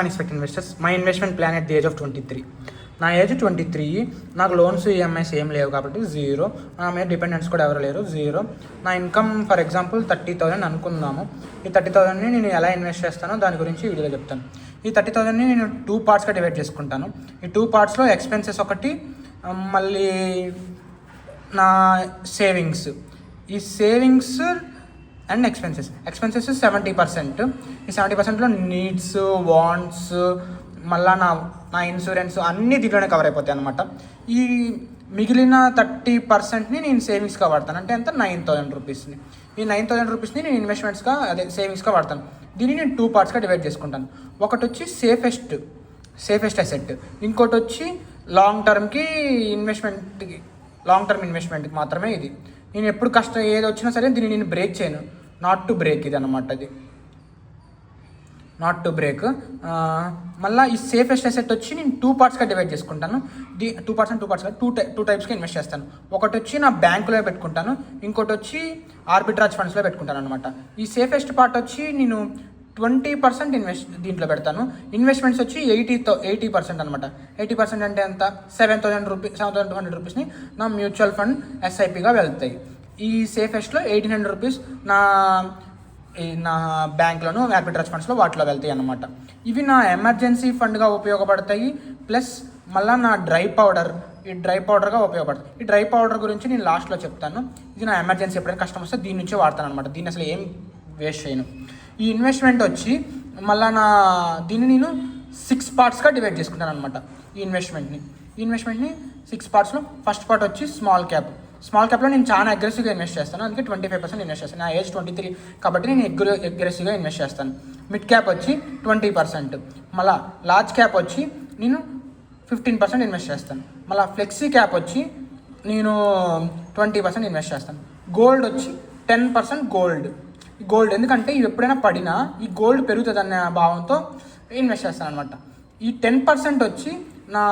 Unexpected investors. My investment plan at the age of 23. నా age 23. నాకు loans EMIs ఏం లేవు కాబట్టి 0. నా మీద డిపెండెంట్స్ కూడా ఎవరు లేరు, 0. నా ఇన్కమ్ ఫర్ ఎగ్జాంపుల్ 30,000 అనుకుందాము. ఈ 30,000ని నేను ఎలా ఇన్వెస్ట్ చేస్తానో దాని గురించి వీడియోలో చెప్తాను. ఈ 30,000ని నేను 2 పార్ట్స్గా డివైడ్ చేసుకుంటాను. ఈ 2 పార్ట్స్లో ఎక్స్పెన్సెస్ ఒకటి, మళ్ళీ నా సేవింగ్స్. ఈ సేవింగ్స్ అండ్ ఎక్స్పెన్సెస్ 70%. ఈ 70%లో నీడ్స్, వాంట్స్, మళ్ళీ నా ఇన్సూరెన్స్ అన్నీ దీంట్లోనే కవర్ అయిపోతాయి అనమాట. ఈ మిగిలిన 30%ని నేను సేవింగ్స్గా వాడతాను. అంటే ఎంత 9,000 రూపీస్ని. ఈ 9,000 రూపీస్ని నేను ఇన్వెస్ట్మెంట్స్గా సేవింగ్స్గా వాడతాను. దీన్ని నేను 2 పార్ట్స్గా డివైడ్ చేసుకుంటాను. ఒకటి వచ్చి సేఫెస్ట్ అసెట్, ఇంకోటి వచ్చి లాంగ్ టర్మ్ ఇన్వెస్ట్మెంట్కి మాత్రమే ఇది. నేను ఎప్పుడు ఏది వచ్చినా సరే దీన్ని నేను బ్రేక్ చేయను. నాట్ టు బ్రేక్ ఇది అనమాట. అది నాట్ టు బ్రేక్. మళ్ళీ ఈ సేఫెస్ట్ అసెట్ వచ్చి నేను 2 పార్ట్స్గా డివైడ్ చేసుకుంటాను. 2 పార్ట్స్గా 2 టైప్స్గా ఇన్వెస్ట్ చేస్తాను. ఒకటి వచ్చి నా బ్యాంకులో పెట్టుకుంటాను, ఇంకోటి వచ్చి ఆర్బిట్రాజ్ ఫండ్స్లో పెట్టుకుంటాను అనమాట. ఈ సేఫెస్ట్ పార్ట్ వచ్చి నేను 20% దీంట్లో పెడతాను. ఇన్వెస్ట్మెంట్స్ వచ్చి 80% అనమాట. 80% అంటే ఎంత 7,200 రూపీస్ని నా మ్యూచువల్ ఫండ్ ఎస్ఐపిగా వెళ్తాయి. ఈ సేఫెస్ట్లో 1,800 రూపీస్ నా బ్యాంక్లోను, ఆర్బిట్రాజ్ ఫండ్స్లో వాటిలో వెళ్తాయి అన్నమాట. ఇవి నా ఎమర్జెన్సీ ఫండ్గా ఉపయోగపడతాయి. ప్లస్ మళ్ళీ నా డ్రై పౌడర్గా ఉపయోగపడుతుంది. ఈ డ్రై పౌడర్ గురించి నేను లాస్ట్లో చెప్తాను. ఇది నా ఎమర్జెన్సీ ఎప్పుడైనా కష్టం వస్తే దీని నుంచే వాడతాను అనమాట. దీన్ని అసలు ఏం వేస్ట్ చేయను. ఈ ఇన్వెస్ట్మెంట్ వచ్చి మళ్ళీ దీన్ని నేను 6 పార్ట్స్గా డివైడ్ చేసుకుంటాను అనమాట. ఈ ఇన్వెస్ట్మెంట్ని 6 పార్ట్స్లో ఫస్ట్ పార్ట్ వచ్చి స్మాల్ క్యాప్లో నేను చాలా అగ్రెసివ్గా ఇన్వెస్ట్ చేస్తాను. అందుకే 25% ఇన్వెస్ట్ చేస్తాను. నా ఏజ్ 23 కాబట్టి నేను అగ్రెసివ్గా ఇన్వెస్ట్ చేస్తాను. మిడ్ క్యాప్ వచ్చి 20%. మళ్ళీ లార్జ్ క్యాప్ వచ్చి నేను 15% ఇన్వెస్ట్ చేస్తాను. మళ్ళీ ఫ్లెక్సీ క్యాప్ వచ్చి నేను 20% ఇన్వెస్ట్ చేస్తాను. గోల్డ్ వచ్చి 10% గోల్డ్ ఎందుకంటే ఇవి ఎప్పుడైనా పడినా ఈ గోల్డ్ పెరుగుతుంది అనే భావంతో ఇన్వెస్ట్ చేస్తాను అనమాట. ఈ 10% వచ్చి నా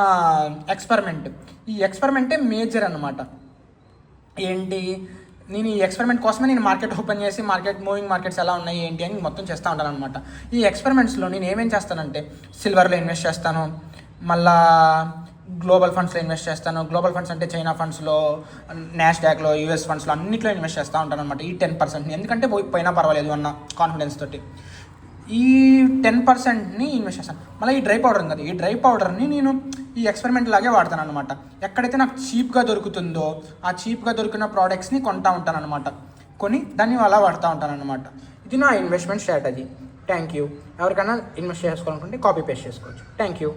ఎక్స్పెరిమెంట్. ఈ ఎక్స్పెరిమెంటే మేజర్ అనమాట. ఏంటి, నేను ఈ ఎక్స్పెరిమెంట్ కోసమే నేను మార్కెట్ ఓపెన్ చేసి మూవింగ్ మార్కెట్స్ ఎలా ఉన్నాయి ఏంటి అని మొత్తం చేస్తూ ఉంటాను అనమాట. ఈ ఎక్స్పెరిమెంట్స్లో నేను ఏమేం చేస్తానంటే సిల్వర్లో ఇన్వెస్ట్ చేస్తాను, మళ్ళా గ్లోబల్ ఫండ్స్లో ఇన్వెస్ట్ చేస్తాను. గ్లోబల్ ఫండ్స్ అంటే చైనా ఫండ్స్లో, నాస్డాక్లో, యూఎస్ ఫండ్స్లో అన్నిట్లో ఇన్వెస్ట్ చేస్తూ ఉంటాను అనమాట. ఈ 10%ని ఎందుకంటే పోయినా పర్వాలేదు అన్న కాన్ఫిడెన్స్ తోటి ఈ 10%ని ఇన్వెస్ట్ చేస్తాను. మళ్ళీ ఈ డ్రై పౌడర్ ఉంది కదా, ఈ డ్రై పౌడర్ని నేను ఈ ఎక్స్పెరిమెంట్ లాగే వాడతాను అనమాట. ఎక్కడైతే నాకు చీప్గా దొరుకుతుందో ఆ చీప్గా దొరికిన ప్రోడక్ట్స్ని కొంటూ ఉంటాను అనమాట. దాన్ని అలా వాడుతూ ఉంటాను అనమాట. ఇది నా ఇన్వెస్ట్మెంట్ స్ట్రాటజీ. Thank you. ఎవరికైనా ఇన్వెస్ట్ చేసుకోవాలనుకుంటే కాపీ పేస్ట్ చేసుకోవచ్చు. Thank you.